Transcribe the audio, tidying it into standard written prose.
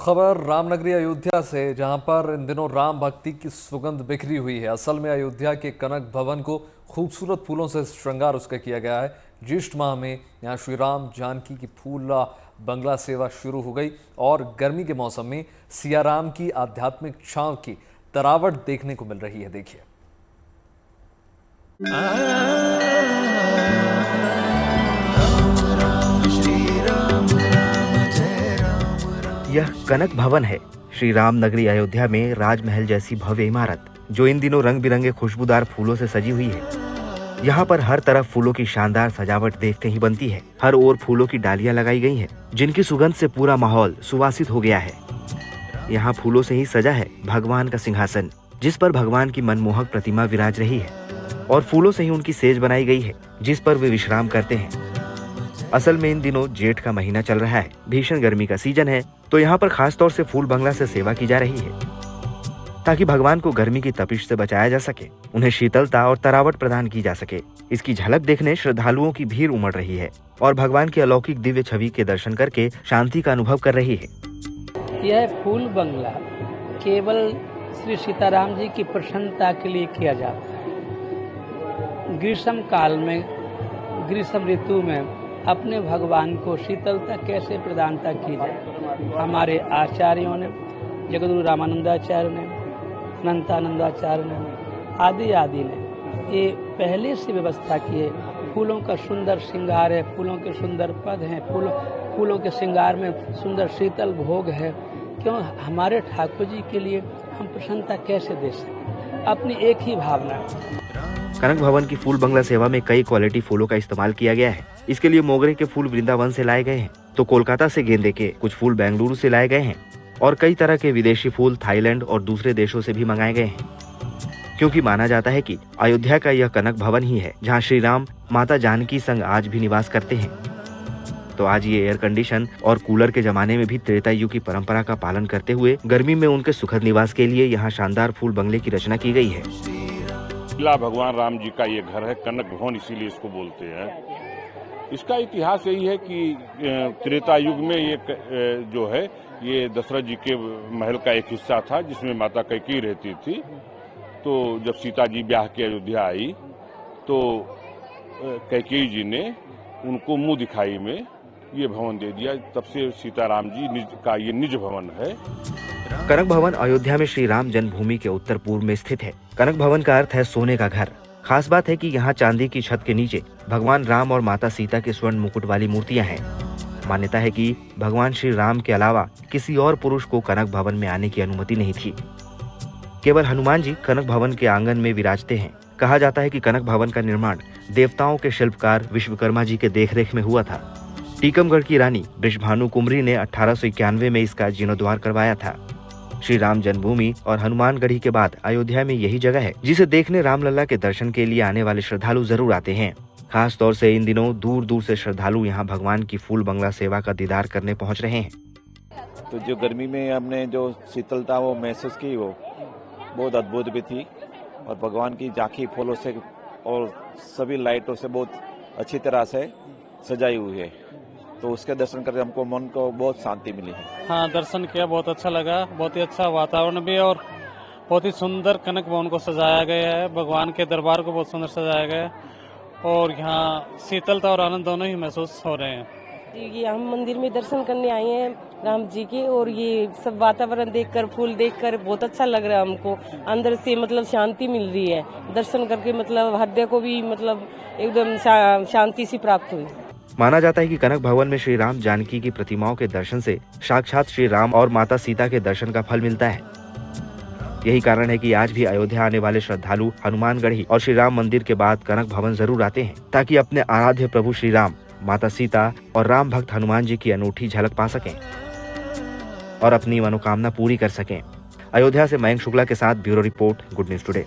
खबर रामनगरी अयोध्या से, जहां पर इन दिनों राम भक्ति की सुगंध बिखरी हुई है। असल में अयोध्या के कनक भवन को खूबसूरत फूलों से श्रृंगार उसका किया गया है। ज्येष्ठ माह में यहां श्री राम जानकी की फूला बंगला सेवा शुरू हो गई और गर्मी के मौसम में सियाराम की आध्यात्मिक छांव की तरावट देखने को मिल रही है। देखिए, यह कनक भवन है, श्री राम नगरी अयोध्या में राजमहल जैसी भव्य इमारत जो इन दिनों रंग बिरंगे खुशबूदार फूलों से सजी हुई है। यहाँ पर हर तरफ फूलों की शानदार सजावट देखते ही बनती है। हर ओर फूलों की डालियां लगाई गई हैं, जिनकी सुगंध से पूरा माहौल सुवासित हो गया है। यहाँ फूलों से ही सजा है भगवान का सिंहासन, जिस पर भगवान की मनमोहक प्रतिमा विराज रही है, और फूलों से ही उनकी सेज बनाई गई है, जिस पर वे विश्राम करते हैं। असल में इन दिनों जेठ का महीना चल रहा है, भीषण गर्मी का सीजन है, तो यहाँ पर खास तौर से फूल बंगला से सेवा की जा रही है, ताकि भगवान को गर्मी की तपिश से बचाया जा सके, उन्हें शीतलता और तरावट प्रदान की जा सके। इसकी झलक देखने श्रद्धालुओं की भीड़ उमड़ रही है और भगवान की अलौकिक दिव्य छवि के दर्शन करके शांति का अनुभव कर रही है। यह फूल बंगला केवल श्री सीताराम जी की प्रसन्नता के लिए किया जाता है। ग्रीष्म काल में, ग्रीष्म ऋतु में अपने भगवान को शीतलता कैसे प्रदानता की जाए, हमारे आचार्यों ने, जगद्गुरु रामानंदाचार्य ने, अनंतानंदाचार्य ने, आदि ने ये पहले से व्यवस्था की है। फूलों का सुंदर श्रृंगार है, फूलों के सुंदर पद हैं, फूलों के श्रृंगार में सुंदर शीतल भोग है। क्यों हमारे ठाकुर जी के लिए हम प्रसन्नता कैसे दे सकते, अपनी एक ही भावना। कनक भवन की फूल बंगला सेवा में कई क्वालिटी फूलों का इस्तेमाल किया गया है। इसके लिए मोगरे के फूल वृंदावन से लाए गए हैं, तो कोलकाता से गेंदे के कुछ फूल बेंगलुरु से लाए गए हैं, और कई तरह के विदेशी फूल थाईलैंड और दूसरे देशों से भी मंगाए गए हैं, क्योंकि माना जाता है कि अयोध्या का यह कनक भवन ही है जहां श्री राम माता जानकी संग आज भी निवास करते हैं। तो आज ये एयर कंडीशन और कूलर के जमाने में भी त्रेता युग की परंपरा का पालन करते हुए गर्मी में उनके सुखद निवास के लिए यहाँ शानदार फूल बंगले की रचना की गई है। भगवान राम जी का ये घर है, कनक भवन इसीलिए इसको बोलते हैं। इसका इतिहास यही है कि त्रेता युग में ये जो है ये दशरथ जी के महल का एक हिस्सा था, जिसमें माता कैकेयी रहती थी। तो जब सीता जी ब्याह के अयोध्या आई तो कैकेयी जी ने उनको मुंह दिखाई में ये भवन दे दिया। तब से सीताराम जी का ये निज भवन है। कनक भवन अयोध्या में श्री राम जन्मभूमि के उत्तर पूर्व में स्थित है। कनक भवन का अर्थ है सोने का घर। खास बात है कि यहाँ चांदी की छत के नीचे भगवान राम और माता सीता के स्वर्ण मुकुट वाली मूर्तियाँ हैं। मान्यता है कि भगवान श्री राम के अलावा किसी और पुरुष को कनक भवन में आने की अनुमति नहीं थी। केवल हनुमान जी कनक भवन के आंगन में विराजते हैं। कहा जाता है कि कनक भवन का निर्माण देवताओं के शिल्पकार विश्वकर्मा जी के देखरेख में हुआ था। टीकमगढ़ की रानी वृषभानु कुमरी ने 1891 में इसका जीर्णोद्धार करवाया था। श्री राम जन्मभूमि और हनुमानगढ़ी के बाद अयोध्या में यही जगह है जिसे देखने रामलला के दर्शन के लिए आने वाले श्रद्धालु जरूर आते हैं। खास तौर से इन दिनों दूर दूर से श्रद्धालु यहाँ भगवान की फूल बंगला सेवा का दीदार करने पहुँच रहे हैं। तो जो गर्मी में हमने जो शीतलता वो महसूस की, वो बहुत अद्भुत भी थी, और भगवान की झांकी फूलों से और सभी लाइटों से बहुत अच्छी तरह से सजाई हुई है। तो उसके दर्शन करके हमको मन को बहुत शांति मिली है। हाँ, दर्शन किया, बहुत अच्छा लगा। बहुत ही अच्छा वातावरण भी और बहुत ही सुंदर कनक भवन को सजाया गया है। भगवान के दरबार को बहुत सुंदर सजाया गया है और यहाँ शीतलता और आनंद दोनों ही महसूस हो रहे हैं। ये हम मंदिर में दर्शन करने आए हैं राम जी के, और ये सब वातावरण देखकर, फूल देखकर बहुत अच्छा लग रहा है हमको। अंदर से मतलब शांति मिल रही है। दर्शन करके मतलब हृदय को भी मतलब एकदम शांति सी प्राप्त हुई। माना जाता है कि कनक भवन में श्री राम जानकी की प्रतिमाओं के दर्शन से साक्षात श्री राम और माता सीता के दर्शन का फल मिलता है। यही कारण है कि आज भी अयोध्या आने वाले श्रद्धालु हनुमानगढ़ी और श्री राम मंदिर के बाद कनक भवन जरूर आते हैं, ताकि अपने आराध्य प्रभु श्री राम, माता सीता और राम भक्त हनुमान जी की अनूठी झलक पा सकें और अपनी मनोकामना पूरी कर सकें। अयोध्या से मयंक शुक्ला के साथ bureau report, good news today.